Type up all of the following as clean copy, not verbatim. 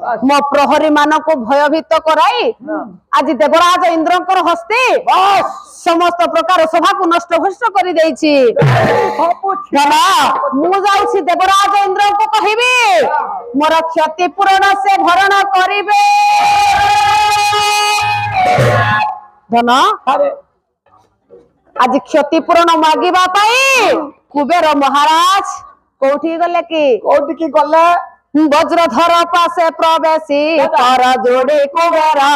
मो प्रहरी मान को भयभीत कराई आज देवराज इंद्रकर हस्ते समस्त प्रकार सभा को नष्ट भ्रष्ट कर देवराज इंद्र को कहबी मोर क्षतिपूरण से भरण करिवे धन आज क्षतिपूरण मागिबा पाई कुबेर महाराज कोठी गले कि गले वज्रधर पासे प्रवेशी कर जोड़े कुबेरा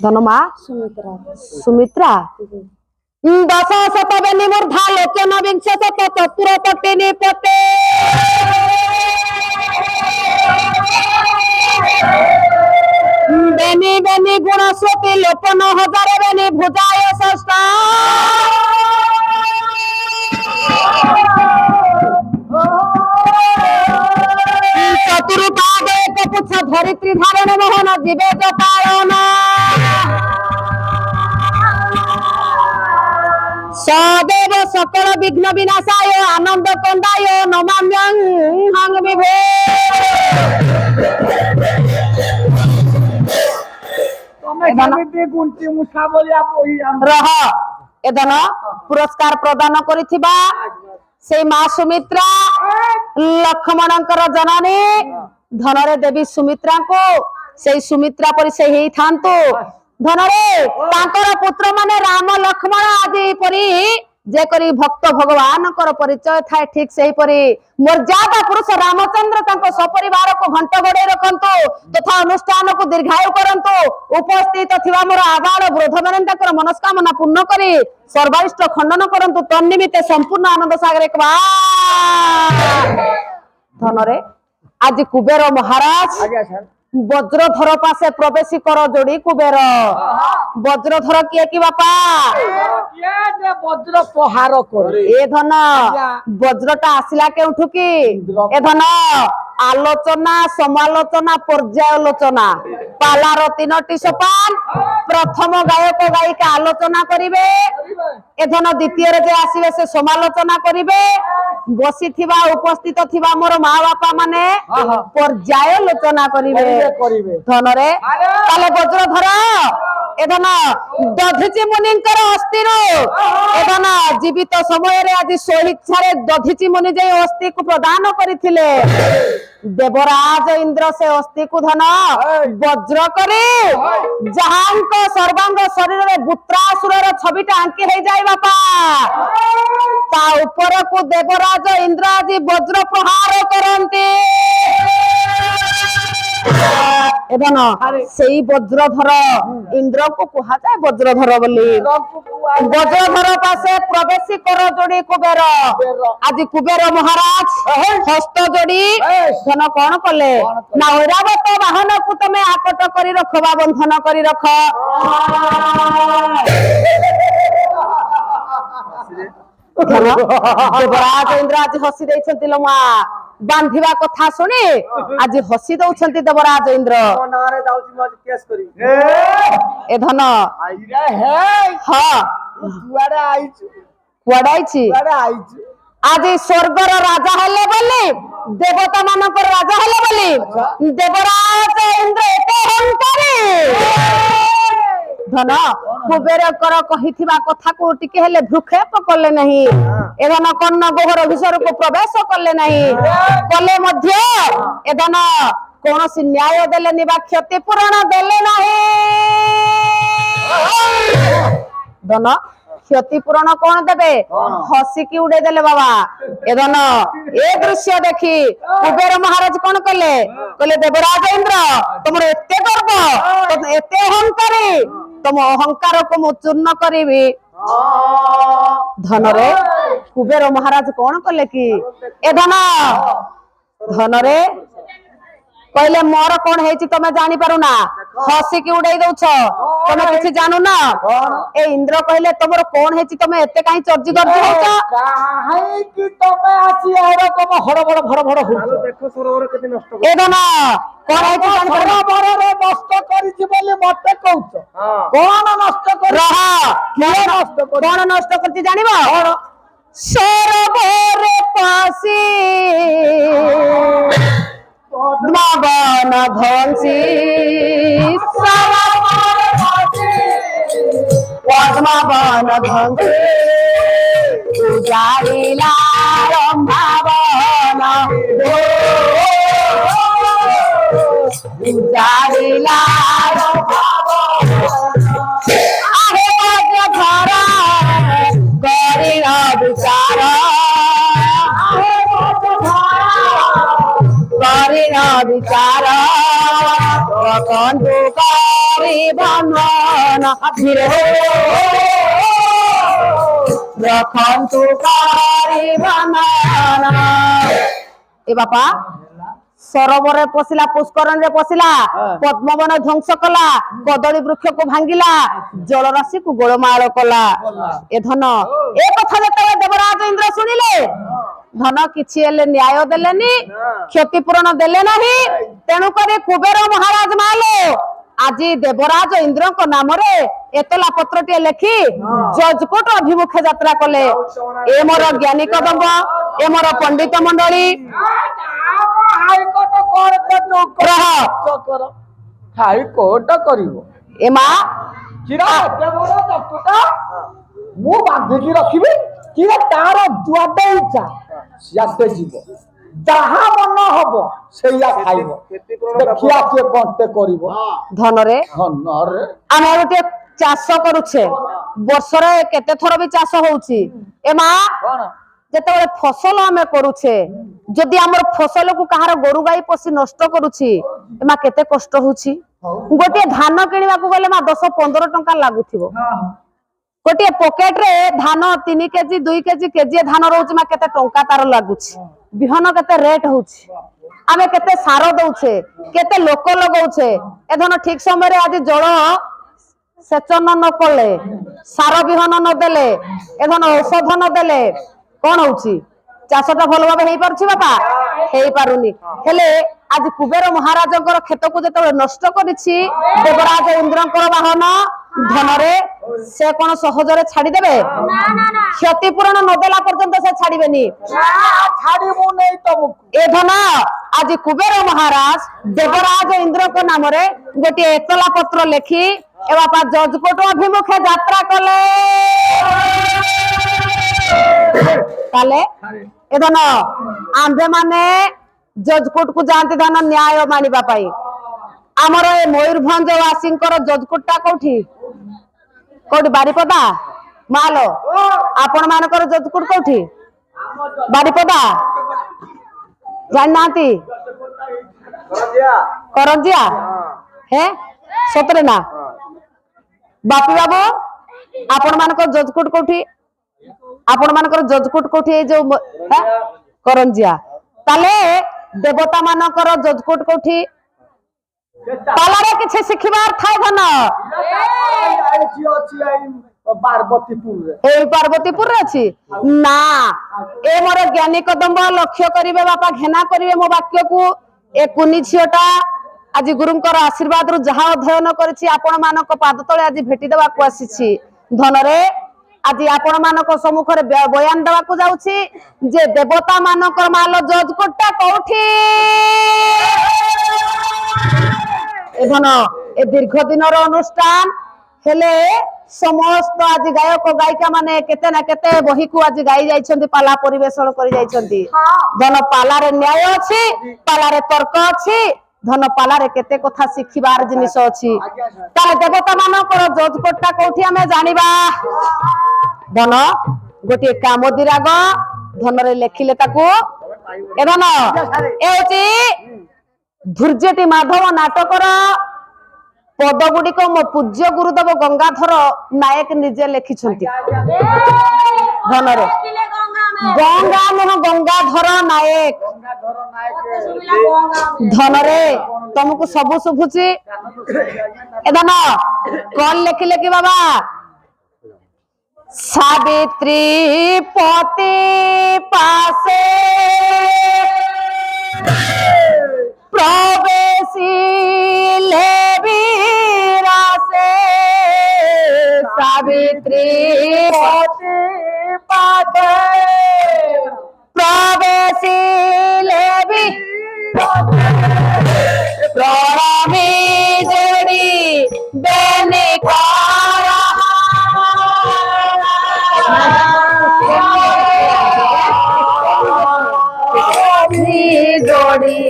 धनमा सुमित्रा 10 शतबेनि मूर्धा लोचन विंश शत चतुर पटिनी पते बेनी बेनी गुण श्रुति लोपन हजार बेनी भुजाय षष्ठा चतुर्पाद एक पुच्छ धरित्री धारण मोहन जीवे पालन सदेव सकल विघ्न विनाशाय आनंद कंदाय नमाम्यं विभो एदन पुरस्कार प्रदान करिथिबा से मां सुमित्रा लक्ष्मणकर जननी धनरे देवी सुमित्रा को से सुमित्रा पर से ही थांतु धनरे तांकर पुत्र माने राम लक्ष्मण आदि परी जे करी भक्त भगवान कर परिचय थाए ठीक सही परी मर्यादा पुरुष रामचंद्र तांको सपरिवार को घंट घोड़े रखंतु तथा अनुष्ठान को दीर्घायु करंतु उपस्थित थिबा मोर आबाल वृद्ध माने ताकर मनस्कामना पूर्ण करी सर्वाइष्ट खंडन करंतु तन्निमित्ते संपूर्ण आनंद सागर एक धनरे आज कुबेर महाराज वज्रधर पासे प्रवेश कर जोड़ी कुबेर वज्रधर किए कि बापा वज्र प्रहार कर ए धन वज्रटा आसिला केउठु कि ए धन आलोचना समालोचना पर्यालोचना पालार 3टी सोपान प्रथम गायक गायिका आलोचना करिवे ए धन द्वितीय रे जे आसीबे से समालोचना करिवे बसी थिबा उपस्थित थिबा मोर माँ बापा माने पर्यालोचना करिवे धनरे ताले वज्रधर एधन दधिची मुनिंकर अस्थिर एधन जीवित समय रे आज स्वेच्छा रे दधिची मुनि जे अस्थि को प्रदान करिथिले देवराज इंद्र से अस्थि को धन वज्र करे जहांक सर्वांग शरीर रे पुत्रासुर र छबिटा आंकी हे जाय बापा ता ऊपर को देवराज इंद्र आज वज्र प्रहार करंती एधन सेई वज्रधर इंद्र को कहा जाए वज्रधर बोली वज्रधर पासे प्रवेश कर जोड़ी कुबेर आज कुबेर महाराज हस्त जोड़ी धन कौन कले ना ऐरावत वाहन को तमे आकट करी रखबा बंधन करी रख देवराज इंद्र आज हसी देछंती लो मा बांधिबा कथा सुनी आज हसी दउछंती देवराज इंद्र नारे दाउची मज केस करी ए धन आइरा हे हां कुआडा आइछु आज स्वर्गर राजा हेले बोली देवता मानकर राजा हेले बोली देवराज इंद्र एते अहंकारी धन कुबेर कर कहिथिबा कथा को टिके हेले भ्रुक्षेप करले नहीं ए धन कर्ण गोहर विषय को प्रवेश करले नहीं कले मध्य ए धन कोनोसी न्याय देले निबा क्षतिपूरण देले नहीं धन क्षतिपूरण कौन देबे हसी की उड़े देले बाबा ए धन ए दृश्य देखी कुबेर महाराज कौन कले कले देवराज इंद्र तुमर एते गर्व एते अहंकारी तुम अहंकार को मु चूर्ण करिबी धनरे कुबेर महाराज कौन कले कि ए धनरे कहले मोर कौन है तमे जानी पारु ना हसी की उड़ाई दउछ तमे किछि जानू ना ए इंद्र कहले तमरो कौन है तमे एते काई चर्जी गर्जी होछ काहे कि तमे आसी आरो तमे हड़ बड़ भड़ भड़ हो देखो सरोवर केते नष्ट ए धन कौन है जानी पारु बड़ रे କଣ ନଷ୍ଟ କରି ରହ କିଏ ନଷ୍ଟ କରି କଣ ନଷ୍ଟ କରୁଛି ଜାଣିବ ସରୋବରେ ପଶି ପଦ୍ମବନ ଧ୍ୱଂସୀ ସରୋବରେ ପଶି ପଦ୍ମବନ ଧ୍ୱଂସୀ ଉଜାଡ଼ିଲା ରମ୍ଭାବନ ଉଜାଡ଼ିଲା ଆହେ ମଧ୍ୟ ଧର କରିଣ ବିଚାର ଆହେ ମଧ୍ୟ ଧର କରିଣ ବିଚାର ରଖନ୍ତୁ କରି ବନ୍ଧନ ରଖନ୍ତୁ କରି ବନ୍ଧନ ଏ ବାପା ସରୋବରରେ ପଶିଲା ପୁଷ୍କରଣରେ ପଶିଲା ପଦ୍ମବନ ଧ୍ୱଂସ କଲା କଦଳୀ ବୃକ୍ଷକୁ ଭାଙ୍ଗିଲା ଜଳରାଶିକୁ ଗୋଳମାଳ କଲା ଏ ଧନ ଏ କଥା ଯେତେବେଳେ ଦେବରାଜ ଇନ୍ଦ୍ର ଶୁଣିଲେ ଧନ କିଛି ହେଲେ ନ୍ୟାୟ ଦେଲେନି କ୍ଷତିପୂରଣ ଦେଲେ ନାହିଁ ତେଣୁକରି କୁବେର ମହାରାଜ ମାଲୋ ଆଜି ଦେବରାଜ ଇନ୍ଦ୍ରଙ୍କ ନାମରେ ଏତଲା ପତ୍ରଟିଏ ଲେଖି ଜଜକୋଟ ଅଭିମୁଖେ ଯାତ୍ରା କଲେ ଏ ମୋର ଜ୍ଞାନୀ କଦମ୍ବ ଏ ମୋର ପଣ୍ଡିତ ମଣ୍ଡଳୀ ହାଇକୋର୍ଟ କର ହାଇକୋର୍ଟ କରିବ ଏ ମା କିରା ଏତେ ବଡ ଚଟୁଟା ମୁଁ ବାନ୍ଧିକି ରଖିବି କିରା ତାର ଯୁଆଡେ ଇଚ୍ଛା ସିଆଡେ ଯିବ ଯାହା ମନ ହବ ସେଇଆ ଖାଇବ ଦେଖିଆ କିଏ କଣ୍ଟେ କରିବ ଧନରେ ଧନରେ ଆମେ ଗୋଟେ ଚାଷ କରୁଛେ ବର୍ଷରେ କେତେ ଥର ବି ଚାଷ ହଉଛି ଏ ମା କଣ ଯେତେବେଳେ ଫସଲ ଆମେ କରୁଛେ ଯଦି ଆମର ଫସଲକୁ କାହାର ଗୋରୁ ଗାଈ ପଶି ନଷ୍ଟ କରୁଛି ମା କେତେ କଷ୍ଟ ହଉଛି ଗୋଟିଏ ଧାନ କିଣିବାକୁ ଗଲେ ମା 10-15 ଟଙ୍କା ଲାଗୁଥିବ ଗୋଟିଏ ପକେଟରେ ଧାନ 3 କେଜି 2 କେଜି କେଜିଏ ଧାନ ରହୁଛି ମା କେତେ ଟଙ୍କା ତାର ଲାଗୁଛି ବିହନ କେତେ ରେଟ୍ ହଉଛି ଆମେ କେତେ ସାର ଦଉଛେ କେତେ ଲୋକ ଲଗଉଛେ ଏ ଧନ ଠିକ ସମୟରେ ଆଜି ଜଳ ସେଚନ ନ କଲେ ସାର ବିହନ ନଦେଲେ ଏ ଧନ ଔଷଧ ନଦେଲେ କଣ ହଉଛି ଚାଷଟା ଭଲ ଭାବେ ହେଇପାରୁଛି ବାପା ହେଇପାରୁନି ହେଲେ ଆଜି କୁବେର ମହାରାଜଙ୍କର କ୍ଷେତକୁ ଯେତେବେଳେ ନଷ୍ଟ କରିଛି ଦେବରାଜ ଇନ୍ଦ୍ରଙ୍କର ବାହନ ଧନରେ ସେ କଣ ସହଜରେ ଛାଡିଦେବେ କ୍ଷତିପୂରଣ ନଦେଲା ପର୍ଯ୍ୟନ୍ତ ସେ ଛାଡିବେନି ଛାଡ଼ିବୁ ନେଇ ତମକୁ ଏ ଧନ ଆଜି କୁବେର ମହାରାଜ ଦେବରାଜ ଇନ୍ଦ୍ରଙ୍କ ନାମରେ ଗୋଟିଏ ଏତଲା ପତ୍ର ଲେଖି ଏ ବାପା ଜଜକୋଟ ଅଭିମୁଖେ ଯାତ୍ରା କଲେ ତାହେଲେ ଏ ଧନ ଆମ୍ଭେ ମାନେ ଜଜକୋଟ କୁ ଯାଆନ୍ତି ଧନ ନ୍ୟାୟ ମାଣିବା ପାଇଁ ଆମର ଏ ମୟୂରଭଞ୍ଜ ବାସୀଙ୍କର ଜଜକୋଟ ଟା କୋଉଠି କୋଉଠି ବାରିପଦା ମାଲ ଆପଣ ମାନଙ୍କର ଜଜକୋଟ କୋଉଠି ବାରିପଦା ଜାଣିନାହାନ୍ତି କରଞ୍ଜିଆ ହେ ସତରେ ନା ବାପି ବାବୁ ଆପଣ ମାନଙ୍କର ଜଜକୋଟ କୋଉଠି ଆପଣ ମାନଙ୍କର ଜଜକୋଟ କୋଉଠି ଏଇ ଯୋଉ କରଞ୍ଜିଆ ତାହେଲେ ଦେବତା ମାନଙ୍କର ଜଜକୋଟ କୋଉଠି ପାଲାରେ କିଛି ଶିଖିବାର ଥାଏ ଧନ ଏଇ ପାର୍ବତୀପୁରରେ ଅଛି ନା ଏ ମୋର ଜ୍ଞାନୀ କଦମ୍ବ ଲକ୍ଷ୍ୟ କରିବେ ବାପା ଘେନା କରିବେ ମୋ ବାକ୍ୟକୁ ଏ କୁନି ଝିଅଟା ଆଜି ଗୁରୁଙ୍କର ଆଶୀର୍ବାଦରୁ ଯାହା ଅଧ୍ୟୟନ କରିଛି ଆପଣ ମାନଙ୍କ ପାଦ ତଳେ ଆଜି ଭେଟି ଦେବାକୁ ଆସିଛି ଧନରେ ଆଜି ଆପଣ ମାନଙ୍କ ସମ୍ମୁଖରେ ବୟାନ ଦେବାକୁ ଯାଉଛି ଯେ ଦେବତା ମାନଙ୍କର ମାଲ ଜଜକୋଟଟା କୋଉଠି ଏ ଧନ ଏ ଦୀର୍ଘ ଦିନର ଅନୁଷ୍ଠାନ ହେଲେ ସମସ୍ତ ଆଜି ଗାୟକ ଗାୟିକା ମାନେ କେତେ ନା କେତେ ବହିକୁ ଆଜି ଗାଇ ଯାଇଛନ୍ତି ପାଲା ପରିବେଷଣ କରି ଯାଇଛନ୍ତି ଧନ ପାଲାରେ ନ୍ୟାୟ ଅଛି ପାଲାରେ ତର୍କ ଅଛି ଧନ ପାଲାରେ କେତେ କଥା ଶିଖିବାର ଜିନିଷ ଅଛି ତାହେଲେ ଦେବତା ମାନଙ୍କର ଜଜକୋଟଟା କୋଉଠି ଆମେ ଜାଣିବା ଧନ ଗୋଟିଏ କାମୋଦି ରାଗ ଧନରେ ଲେଖିଲେ ତାକୁ ଏ ଧନ ଏ ହଉଛି ଧୂର୍ଜଟି ମାଧବ ନାଟକର ପଦ ଗୁଡିକ ମୋ ପୂଜ୍ୟ ଗୁରୁଦେବ ଗଙ୍ଗାଧର ନାୟକ ନିଜେ ଲେଖିଛନ୍ତି ଧନରେ ଗଙ୍ଗା ନୁହଁ ଗଙ୍ଗାଧର ନାୟକ ଧନରେ ତମକୁ ସବୁ ଶୁଭୁଛି ଏ ଧନ କଣ ଲେଖିଲେ କି ବାବା ସାବିତ୍ରୀ ପତି ପାଶେ প্রবেশিলে বিরাসে ত্রিপতি পাঠে প্রবেশিলে বি প্রণমী দেবী বেনি করা जोड़ी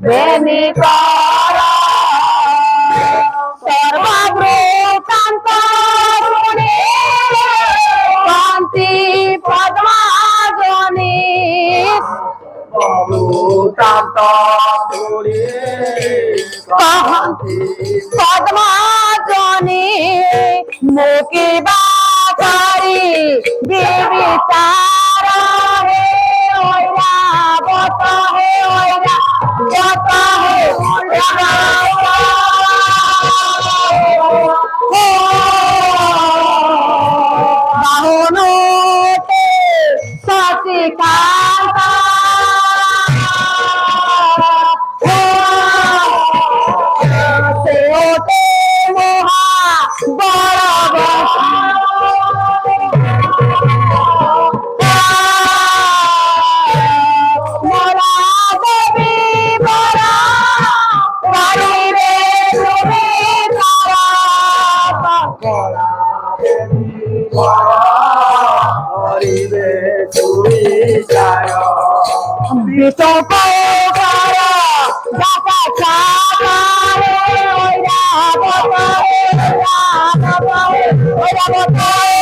बेनी करा सर्वभूतांत कांति पद्माजनी ভূতান্ত তুলি कांति पद्माजनी मुकी बाकारी देवी तारा हे ओया बता हे ओया बता हे बाहुनोते सचिकांता सेओते मोहा मोरा देवी मोरा वाणी रे तुम्हें तारा হরিবে তুই যায় বিতো করা দাতা চাকারে ওইরা বতারে ওইরা বতারে ওইরা বতারে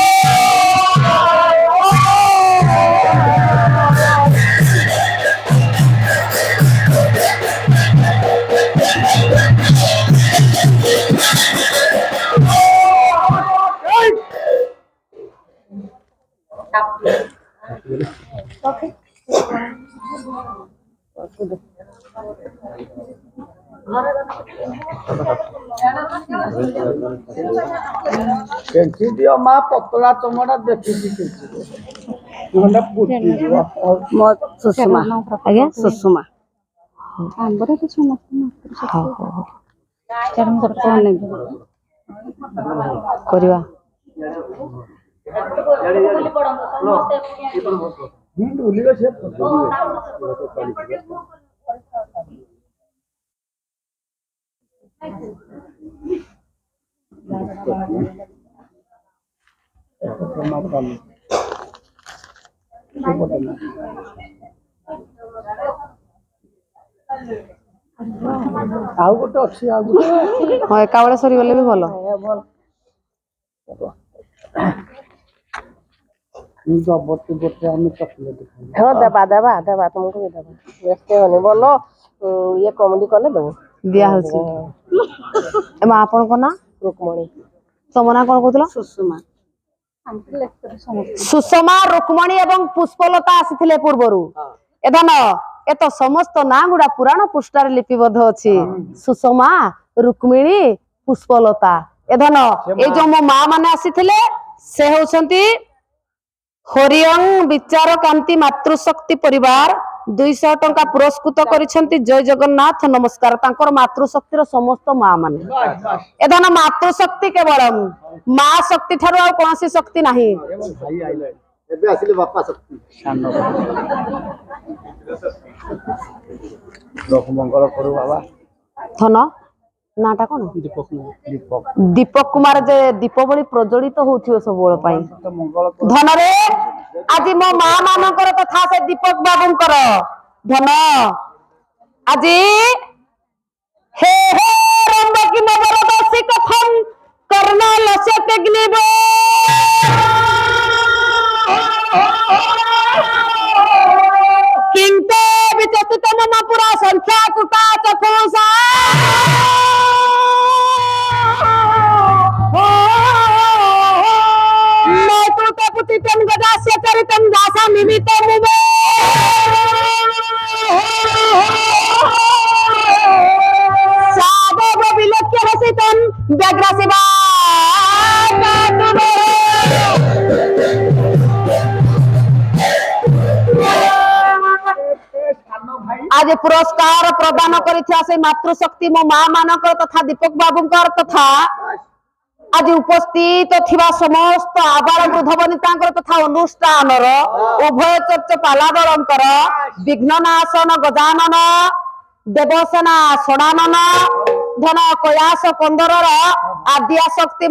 କେଞ୍ଚି ଦିଅ ମା ପତଳା ଚମଡ଼ା ଦେଖିଛି କେଞ୍ଚି ନହେଲେ ଫୁଟିଯିବ ମୋ ସୁଷମା ଆଜ୍ଞା ସୁଷମା କରିବା ଡୁଲିବେ ସେ ଆଉ ଗୋଟେ ଅଛି ଆଉ ଗୋଟେ ହଁ ଏକା ବେଳେ ସରିଗଲେ ବି ଭଲ ଜବରଦସ୍ତି ଗୋଟେ ଆମେ ଚକଲେଟ ଖାଇବୁ ହଁ ଦେବା ଦେବା ଦେବା ତୁମକୁ ବି ଦେବା ବ୍ୟସ୍ତ ହନି ଭଲ ଇଏ କମେଡି କଲେ ଦେବୁ ଦିଆ ହଉଛି ଏ ମା ଆପଣଙ୍କ ନାଁ ରୁକ୍ମଣୀ ତମ ନାଁ କଣ କହୁଥିଲ ସୁଷମା ସୁଷମା ରୁକ୍ମଣୀ ଏବଂ ପୁଷ୍ପଲତା ଆସିଥିଲେ ପୂର୍ବରୁ ଏଧନ ଏ ତ ସମସ୍ତ ନାଁ ଗୁଡା ପୁରାଣ ପୃଷ୍ଠାରେ ଲିପିବଦ୍ଧ ଅଛି ସୁଷମା ରୁକ୍ମିଣୀ ପୁଷ୍ପଲତା ଏଧନ ଏଇ ଯୋଉ ମୋ ମା ମାନେ ଆସିଥିଲେ ସେ ହଉଛନ୍ତି ହରିଅଂ ବିଚାର କାନ୍ତି ମାତୃଶକ୍ତି ପରିବାର 200 ଟଙ୍କା ପୁରସ୍କୃତ କରିଛନ୍ତି ଜୟ ଜଗନ୍ନାଥ ନମସ୍କାର ତାଙ୍କର ମାତୃଶକ୍ତିର ସମସ୍ତ ମା ମାନେ ଏଧନ ମାତୃଶକ୍ତି କେବଳ ମା ଶକ୍ତି ଠାରୁ ଆଉ କୌଣସି ଶକ୍ତି ନାହିଁ ଭାଇ ଆଇଲେ ଏବେ ଆସିଲେ ବାପା ଶକ୍ତି ସାନ ଲୋକ ମଙ୍ଗଳ କରୁ ବାବା ଧନ ନାଟା କଣ ଦୀପକ ଦୀପକ କୁମାର ଯେ ଦୀପ ଭଳି ପ୍ରଜ୍ୱଳିତ ହଉଥିବ ସବୁବେଳେ ପାଇଁ ମଙ୍ଗଳ ଧନରେ ଆଜି ମୋ ମା ମାନଙ୍କର କଥା ସେ ଦୀପକ ବାବୁଙ୍କର ଧନ ଆଜି हे हे रंब की नवरदसी कथन करना लसते ग्निब किंते विचतुत मम पुरा संख्या कुटा चकोसा मैं तो पुतितम गदास्य चरितम दासा निमित्तम मुबे साबो विलोक्य हसितम व्यग्रसिवा आज पुरस्कार प्रदान करिथिया से मातृशक्ति मो मां मानकर तथा दीपक बाबूंकर तथा आज उपस्थित थिबा समस्त आबाल वृद्ध वनितांकर तथा अनुष्ठानर उभय चर्च पाला दलंकर विघ्ननाशन गजानन देवसेना षडानन धन कयास कंदरर आद्या शक्ति